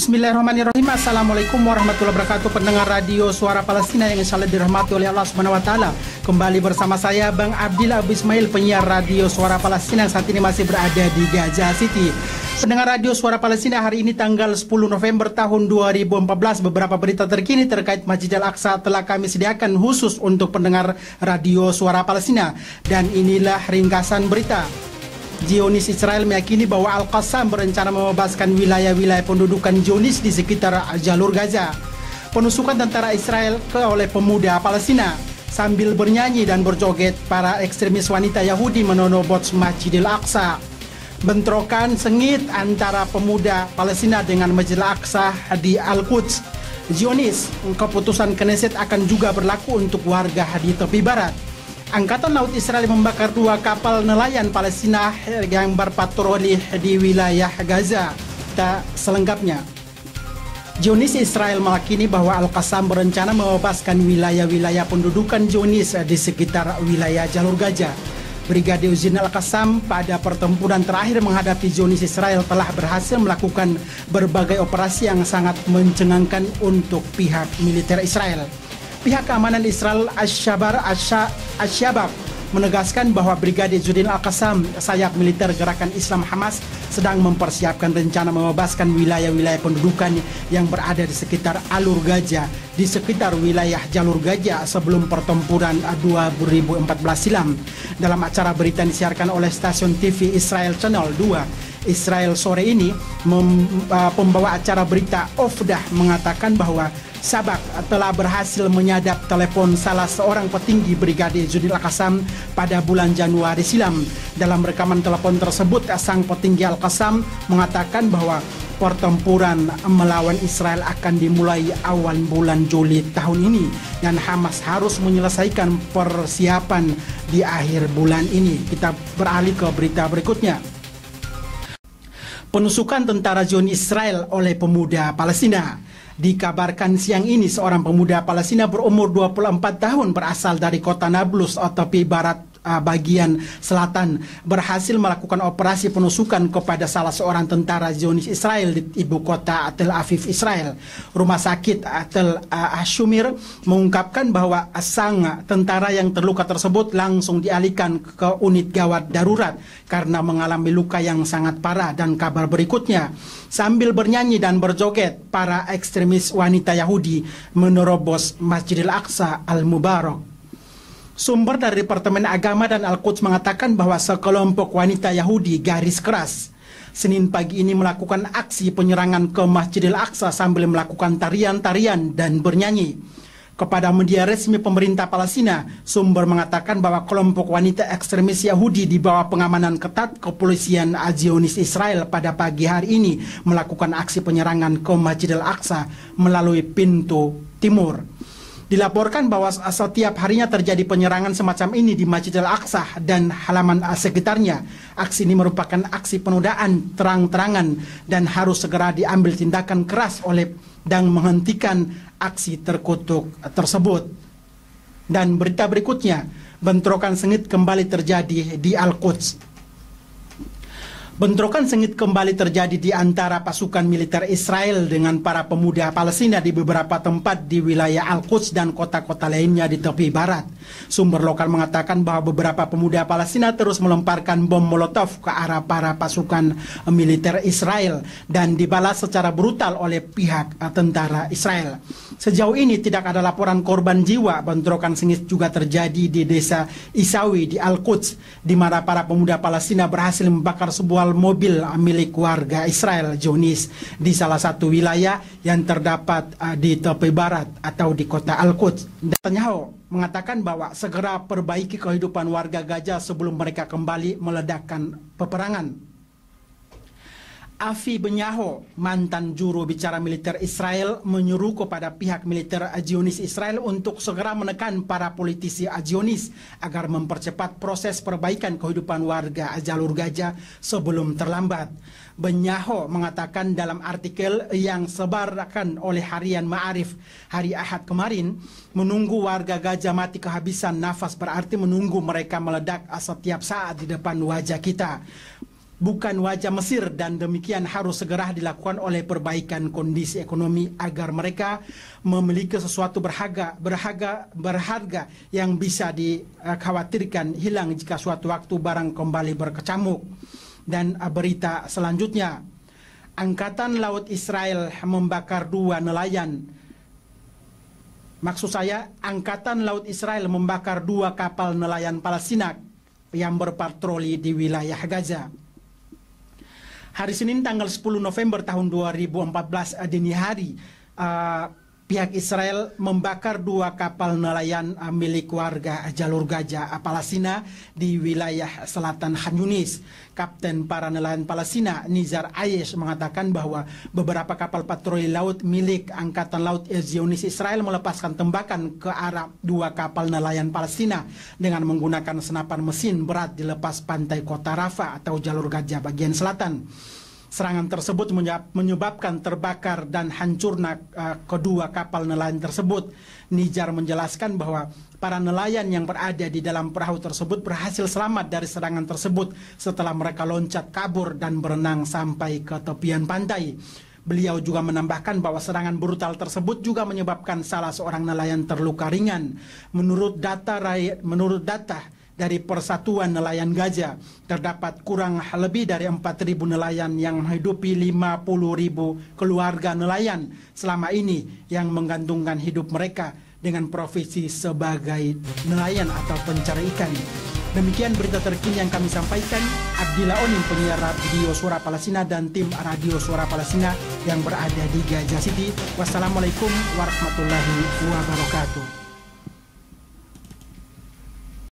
Bismillahirrahmanirrahim. Assalamualaikum warahmatullahi wabarakatuh. Pendengar radio Suara Palestina yang insyaallah dirahmati oleh Allah Subhanahu wa taala. Kembali bersama saya Bang Abdillah Abu Ismail, penyiar radio Suara Palestina yang saat ini masih berada di Gaza City. Pendengar radio Suara Palestina, hari ini tanggal 10 November tahun 2014, beberapa berita terkini terkait Masjid Al-Aqsa telah kami sediakan khusus untuk pendengar radio Suara Palestina. Dan inilah ringkasan berita. Zionis Israel meyakini bahwa Al-Qassam berencana membebaskan wilayah-wilayah pendudukan Zionis di sekitar jalur Gaza. Penusukan tentara Israel oleh pemuda Palestina. Sambil bernyanyi dan berjoget, para ekstremis wanita Yahudi menerobos Masjidil Aqsa. Bentrokan sengit antara pemuda Palestina dengan Masjidil Aqsa di Al-Quds. Zionis, keputusan Knesset akan juga berlaku untuk warga di tepi barat. Angkatan Laut Israel membakar 2 kapal nelayan Palestina yang berpatroli di wilayah Gaza. Tak selengkapnya. Zionis Israel meyakini bahwa Al-Qassam berencana membebaskan wilayah-wilayah pendudukan Zionis di sekitar wilayah jalur Gaza. Brigadir Jenderal Al-Qassam pada pertempuran terakhir menghadapi Zionis Israel telah berhasil melakukan berbagai operasi yang sangat mencengangkan untuk pihak militer Israel. Pihak keamanan Israel Ash-Shabab menegaskan bahwa Brigadir Jenderal Al-Qassam, sayap militer gerakan Islam Hamas, sedang mempersiapkan rencana membebaskan wilayah-wilayah pendudukan yang berada di sekitar alur Gaza, di sekitar wilayah jalur Gaza sebelum pertempuran 2014 silam. Dalam acara berita yang disiarkan oleh stasiun TV Israel Channel 2 Israel sore ini, pembawa acara berita Ofdah mengatakan bahwa Sabak telah berhasil menyadap telepon salah seorang petinggi Brigadir Jenderal Al-Qassam pada bulan Januari silam. Dalam rekaman telepon tersebut, sang petinggi Al-Qassam mengatakan bahwa pertempuran melawan Israel akan dimulai awal bulan Juli tahun ini dan Hamas harus menyelesaikan persiapan di akhir bulan ini. Kita beralih ke berita berikutnya. Penusukan tentara Zionis Israel oleh pemuda Palestina. Dikabarkan siang ini seorang pemuda Palestina berumur 24 tahun berasal dari kota Nablus atau tepi barat bagian selatan berhasil melakukan operasi penusukan kepada salah seorang tentara Zionis Israel di ibu kota Tel Aviv, Israel. Rumah sakit Tel Ashumir mengungkapkan bahwa sang tentara yang terluka tersebut langsung dialihkan ke unit gawat darurat karena mengalami luka yang sangat parah. Dan kabar berikutnya, sambil bernyanyi dan berjoget, para ekstremis wanita Yahudi menerobos Masjidil Aqsa Al-Mubarak. Sumber dari Departemen Agama dan Al-Quds mengatakan bahwa sekelompok wanita Yahudi garis keras Senin pagi ini melakukan aksi penyerangan ke Masjidil Aqsa sambil melakukan tarian-tarian dan bernyanyi. Kepada media resmi pemerintah Palestina, sumber mengatakan bahwa kelompok wanita ekstremis Yahudi di bawah pengamanan ketat kepolisian Zionis Israel pada pagi hari ini melakukan aksi penyerangan ke Masjidil Aqsa melalui pintu timur. Dilaporkan bahwa setiap harinya terjadi penyerangan semacam ini di Masjidil Aqsa dan halaman sekitarnya. Aksi ini merupakan aksi penodaan terang-terangan dan harus segera diambil tindakan keras oleh dan menghentikan aksi terkutuk tersebut. Dan berita berikutnya, bentrokan sengit kembali terjadi di Al-Quds. Bentrokan sengit kembali terjadi di antara pasukan militer Israel dengan para pemuda Palestina di beberapa tempat di wilayah Al-Quds dan kota-kota lainnya di tepi barat. Sumber lokal mengatakan bahwa beberapa pemuda Palestina terus melemparkan bom Molotov ke arah para pasukan militer Israel dan dibalas secara brutal oleh pihak tentara Israel. Sejauh ini tidak ada laporan korban jiwa. Bentrokan sengit juga terjadi di desa Isawi di Al-Quds, di mana para pemuda Palestina berhasil membakar sebuah mobil milik warga Israel Zionis di salah satu wilayah yang terdapat di tepi barat atau di kota Al-Quds. Netanyahu mengatakan bahwa segera perbaiki kehidupan warga Gaza sebelum mereka kembali meledakkan peperangan. Avi Benyaho, mantan juru bicara militer Israel, menyuruh kepada pihak militer Zionis Israel untuk segera menekan para politisi Zionis agar mempercepat proses perbaikan kehidupan warga jalur Gaza sebelum terlambat. Benyaho mengatakan dalam artikel yang sebarkan oleh harian Ma'arif hari Ahad kemarin, menunggu warga Gaza mati kehabisan nafas berarti menunggu mereka meledak setiap saat di depan wajah kita. bukan wajah Mesir, dan demikian harus segera dilakukan oleh perbaikan kondisi ekonomi agar mereka memiliki sesuatu berharga yang bisa dikhawatirkan hilang jika suatu waktu barang kembali berkecamuk. Dan berita selanjutnya, Angkatan Laut Israel membakar 2 nelayan. Maksud saya, Angkatan Laut Israel membakar 2 kapal nelayan Palestina yang berpatroli di wilayah Gaza. Hari Senin tanggal 10 November tahun 2014 dini hari, pihak Israel membakar 2 kapal nelayan milik warga jalur Gaza Palestina di wilayah selatan Khan Yunis. Kapten para nelayan Palestina Nizar Ayesh mengatakan bahwa beberapa kapal patroli laut milik Angkatan Laut Zionis Israel melepaskan tembakan ke arah 2 kapal nelayan Palestina dengan menggunakan senapan mesin berat di lepas pantai kota Rafah atau jalur Gaza bagian selatan. Serangan tersebut menyebabkan terbakar dan hancurnya kedua kapal nelayan tersebut. Nizar menjelaskan bahwa para nelayan yang berada di dalam perahu tersebut berhasil selamat dari serangan tersebut setelah mereka loncat kabur dan berenang sampai ke tepian pantai. Beliau juga menambahkan bahwa serangan brutal tersebut juga menyebabkan salah seorang nelayan terluka ringan. Menurut data dari Persatuan Nelayan Gaza, terdapat kurang lebih dari 4.000 nelayan yang menghidupi 50.000 keluarga nelayan selama ini yang menggantungkan hidup mereka dengan profesi sebagai nelayan atau pencari ikan. Demikian berita terkini yang kami sampaikan. Abdillah Onim, penyiar radio Suara Palestina dan tim radio Suara Palestina yang berada di Gaza City. Wassalamualaikum warahmatullahi wabarakatuh.